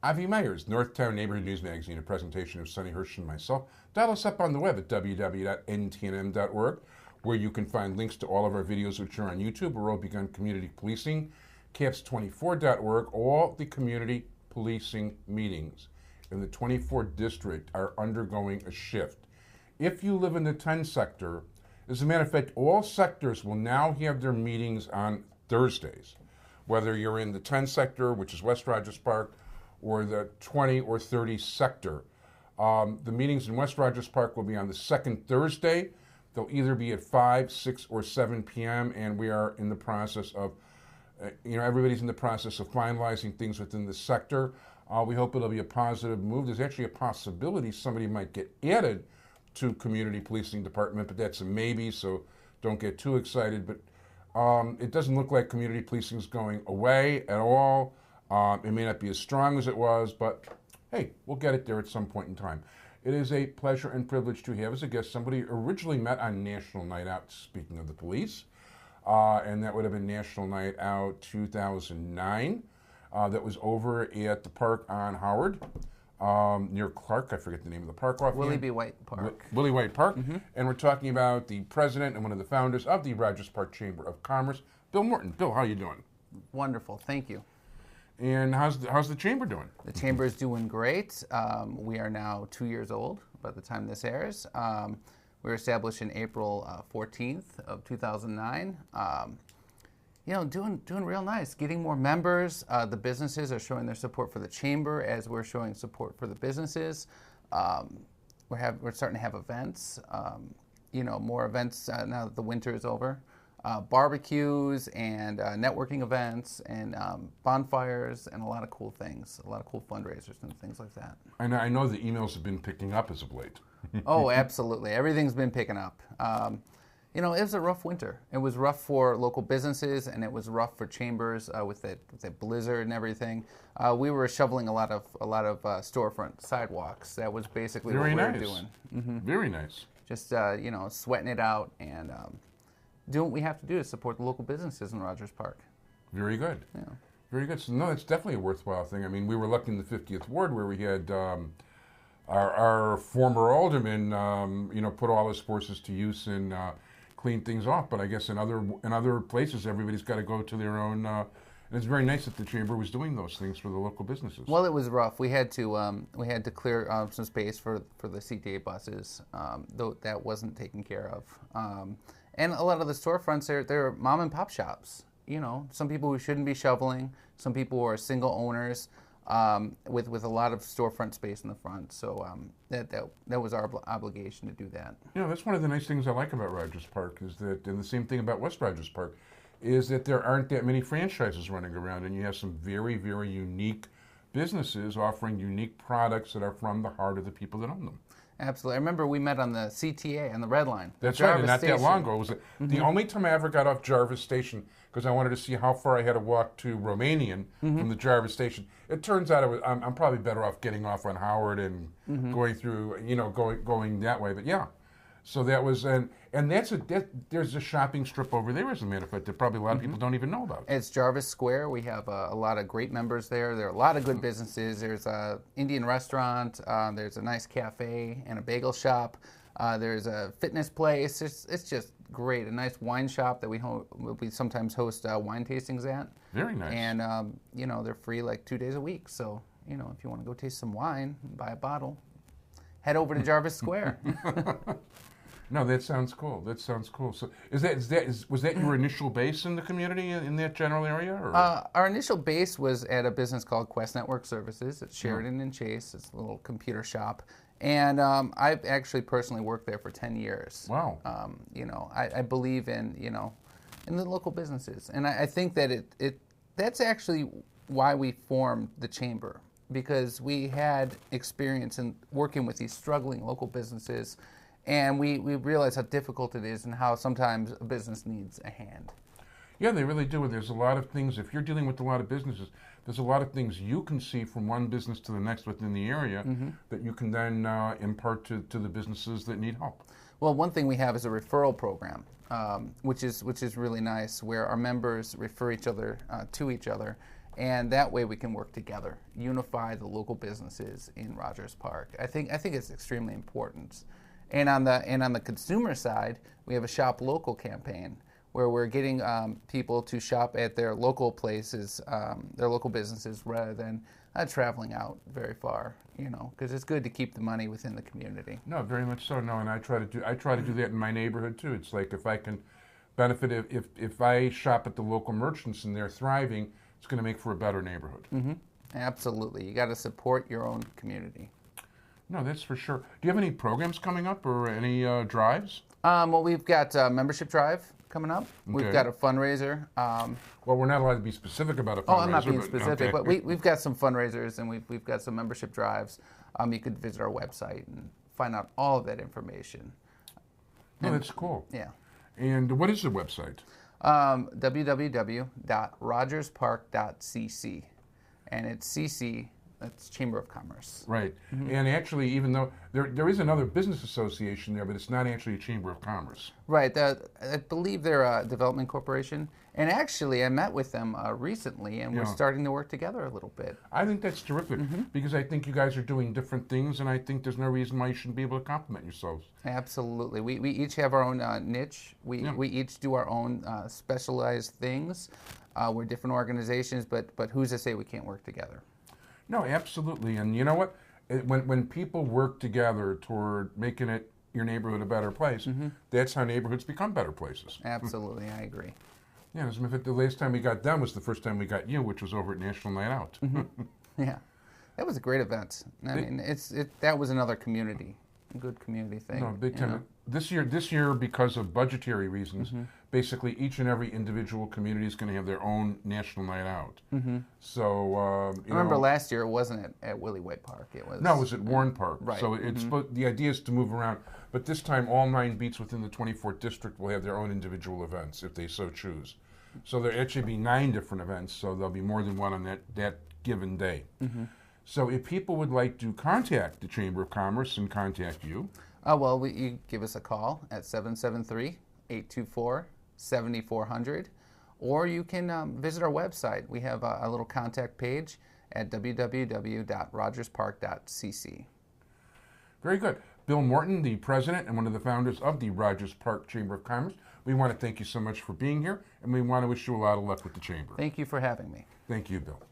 Avi Meyers, Northtown Neighborhood News Magazine, a presentation of Sonny Hirsch and myself. Dial us up on the web at www.ntnm.org, where you can find links to all of our videos which are on YouTube, Rural Begun Community Policing, caps24.org. All the community policing meetings in the 24th district are undergoing a shift. If you live in the 10 sector, as a matter of fact, all sectors will now have their meetings on Thursdays. Whether you're in the 10 sector, which is West Rogers Park, or the 20 or 30 sector. The meetings in West Rogers Park will be on the second Thursday. They'll either be at 5, 6, or 7 p.m., and we are in the process of, everybody's in the process of finalizing things within the sector. We hope it'll be a positive move. There's actually a possibility somebody might get added to community policing department, but that's a maybe, so don't get too excited. But it doesn't look like community policing is going away at all. It may not be as strong as it was, but hey, we'll get it there at some point in time. It is a pleasure and privilege to have as a guest somebody originally met on National Night Out, speaking of the police, and that would have been National Night Out 2009. That was over at the park on Howard, near Clark. I forget the name of the park offhand. Willie B. White Park. Willie White Park. Mm-hmm. And we're talking about the president and one of the founders of the Rogers Park Chamber of Commerce, Bill Morton. Bill, how are you doing? Wonderful, thank you. And how's the chamber doing? The chamber is doing great. We are now 2 years old by the time this airs. We were established in April 14th of 2009. Doing real nice. Getting more members. The businesses are showing their support for the chamber as we're showing support for the businesses. We're starting to have events. More events now that the winter is over. Barbecues and networking events and bonfires and a lot of cool things, a lot of cool fundraisers and things like that. I know the emails have been picking up as of late. Oh, absolutely. Everything's been picking up. It was a rough winter. It was rough for local businesses and it was rough for chambers with that blizzard and everything. We were shoveling a lot of storefront sidewalks. That was basically what we were doing. Mm-hmm. Very nice. Just sweating it out and doing what we have to do to support the local businesses in Rogers Park. Very good. Yeah. Very good. So, no, it's definitely a worthwhile thing. I mean, we were lucky in the 50th Ward where we had our former alderman, put all his forces to use and clean things off. But I guess in other places, everybody's got to go to their own. And it's very nice that the chamber was doing those things for the local businesses. Well, it was rough. We had to clear some space for the CTA buses, though that wasn't taken care of. And a lot of the storefronts, they're mom and pop shops. Some people who shouldn't be shoveling, some people who are single owners with a lot of storefront space in the front. So that was our obligation to do that. That's one of the nice things I like about Rogers Park is that, and the same thing about West Rogers Park, is that there aren't that many franchises running around, and you have some very, very unique businesses offering unique products that are from the heart of the people that own them. Absolutely. I remember we met on the CTA, on the Red Line. That's right, and not that long ago. It was the only time I ever got off Jarvis Station because I wanted to see how far I had to walk to Romanian from the Jarvis Station. It turns out I'm probably better off getting off on Howard and going through, going that way. But yeah, so that was, and there's a shopping strip over there, as a matter of fact, that probably a lot of people don't even know about. It's Jarvis Square. We have a lot of great members there. There are a lot of good businesses. There's an Indian restaurant. There's a nice cafe and a bagel shop. There's a fitness place. It's just great. A nice wine shop that we sometimes host wine tastings at. Very nice. And, they're free like 2 days a week. So, if you want to go taste some wine, buy a bottle, head over to Jarvis Square. No, that sounds cool. So, was that your initial base in the community in that general area? Or? Our initial base was at a business called Quest Network Services at Sheridan and Chase. It's a little computer shop, and I've actually personally worked there for 10 years. Wow. I believe in the local businesses, and I think that that's actually why we formed the chamber, because we had experience in working with these struggling local businesses. And we realize how difficult it is and how sometimes a business needs a hand. Yeah, they really do. And there's a lot of things, if you're dealing with a lot of businesses, there's a lot of things you can see from one business to the next within the area that you can then impart to the businesses that need help. Well, one thing we have is a referral program, which is really nice, where our members refer each other to each other. And that way we can work together, unify the local businesses in Rogers Park. I think it's extremely important. And on the consumer side, we have a Shop Local campaign where we're getting people to shop at their local places, their local businesses, rather than traveling out very far. Because it's good to keep the money within the community. No, very much so. No, and I try to do that in my neighborhood too. It's like if I can benefit, if I shop at the local merchants and they're thriving, it's going to make for a better neighborhood. Mm-hmm. Absolutely. You got to support your own community. No, that's for sure. Do you have any programs coming up or any drives? Well, we've got a membership drive coming up. Okay. We've got a fundraiser. Well, we're not allowed to be specific about a fundraiser. Oh, I'm not being specific, okay. but we've got some fundraisers and we've got some membership drives. You could visit our website and find out all of that information. Oh, that's cool. Yeah. And what is the website? www.rogerspark.cc. And it's CC, that's Chamber of Commerce. Right. Mm-hmm. And actually, even though there is another business association there, but it's not actually a Chamber of Commerce. Right. I believe they're a development corporation. And actually, I met with them recently, and we're starting to work together a little bit. I think that's terrific, because I think you guys are doing different things, and I think there's no reason why you shouldn't be able to complement yourselves. Absolutely. We each have our own niche. We each do our own specialized things. We're different organizations, but who's to say we can't work together? No, absolutely. And you know what? When people work together toward making it your neighborhood a better place, that's how neighborhoods become better places. Absolutely, I agree. Yeah, as a matter of fact, the last time we got them was the first time we got you, which was over at National Night Out. Yeah, that was a great event. I mean, that was another community, a good community thing. No, big time. This year, because of budgetary reasons, basically each and every individual community is going to have their own National Night Out. So I remember last year it wasn't at Willie White Park. It was it was at Warren Park. Right. So it's the idea is to move around, but this time all 9 beats within the 24th district will have their own individual events if they so choose. So there'll actually be 9 different events. So there'll be more than one on that given day. So if people would like to contact the Chamber of Commerce and contact you, well, you give us a call at 773-824-7400, or you can visit our website. We have a little contact page at www.rogerspark.cc. Very good. Bill Morton, the president and one of the founders of the Rogers Park Chamber of Commerce, we want to thank you so much for being here, and we want to wish you a lot of luck with the Chamber. Thank you for having me. Thank you, Bill.